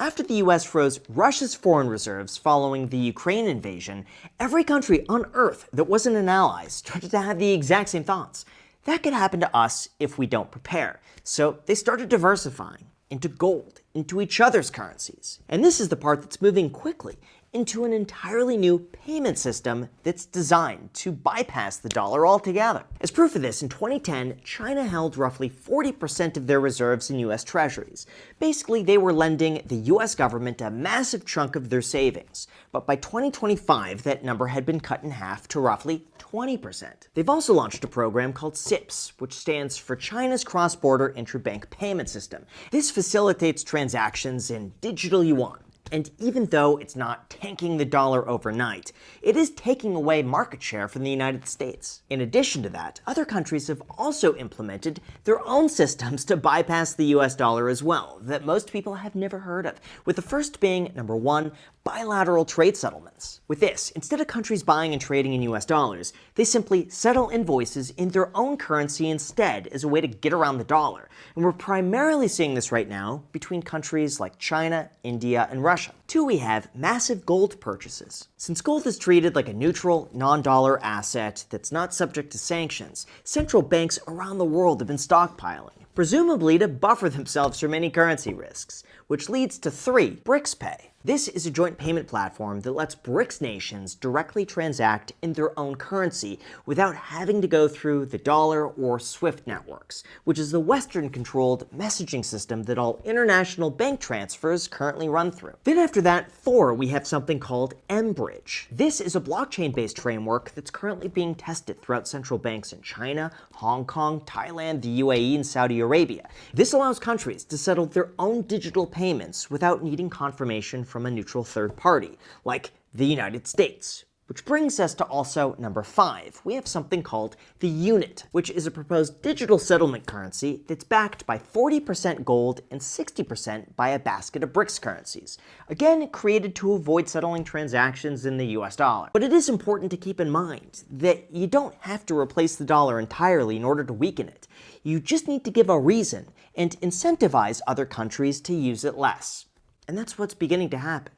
After the US froze Russia's foreign reserves following the Ukraine invasion, every country on Earth that wasn't an ally started to have the exact same thoughts. That could happen to us if we don't prepare. So they started diversifying into gold, into each other's currencies. And this is the part that's moving quickly into an entirely new payment system that's designed to bypass the dollar altogether. As proof of this, in 2010, China held roughly 40% of their reserves in US treasuries. Basically, they were lending the US government a massive chunk of their savings. But by 2025, that number had been cut in half to roughly 20%. They've also launched a program called CIPS, which stands for China's Cross-Border Interbank Payment System. This facilitates transactions in digital yuan. And even though it's not tanking the dollar overnight, it is taking away market share from the United States. In addition to that, other countries have also implemented their own systems to bypass the US dollar as well, that most people have never heard of, with the first being, number one, bilateral trade settlements. With this, instead of countries buying and trading in US dollars, they simply settle invoices in their own currency instead as a way to get around the dollar. And we're primarily seeing this right now between countries like China, India, and Russia. Two, we have massive gold purchases. Since gold is treated like a neutral, non-dollar asset that's not subject to sanctions, central banks around the world have been stockpiling, presumably to buffer themselves from any currency risks, which leads to three, BRICS Pay. This is a joint payment platform that lets BRICS nations directly transact in their own currency without having to go through the dollar or SWIFT networks, which is the Western-controlled messaging system that all international bank transfers currently run through. Then after that, four, we have something called mBridge. This is a blockchain-based framework that's currently being tested throughout central banks in China, Hong Kong, Thailand, the UAE, and Saudi Arabia. This allows countries to settle their own digital payments without needing confirmation from a neutral third party, like the United States. Which brings us to also number five. We have something called the unit, which is a proposed digital settlement currency that's backed by 40% gold and 60% by a basket of BRICS currencies. Again, created to avoid settling transactions in the US dollar. But it is important to keep in mind that you don't have to replace the dollar entirely in order to weaken it. You just need to give a reason and incentivize other countries to use it less. And that's what's beginning to happen.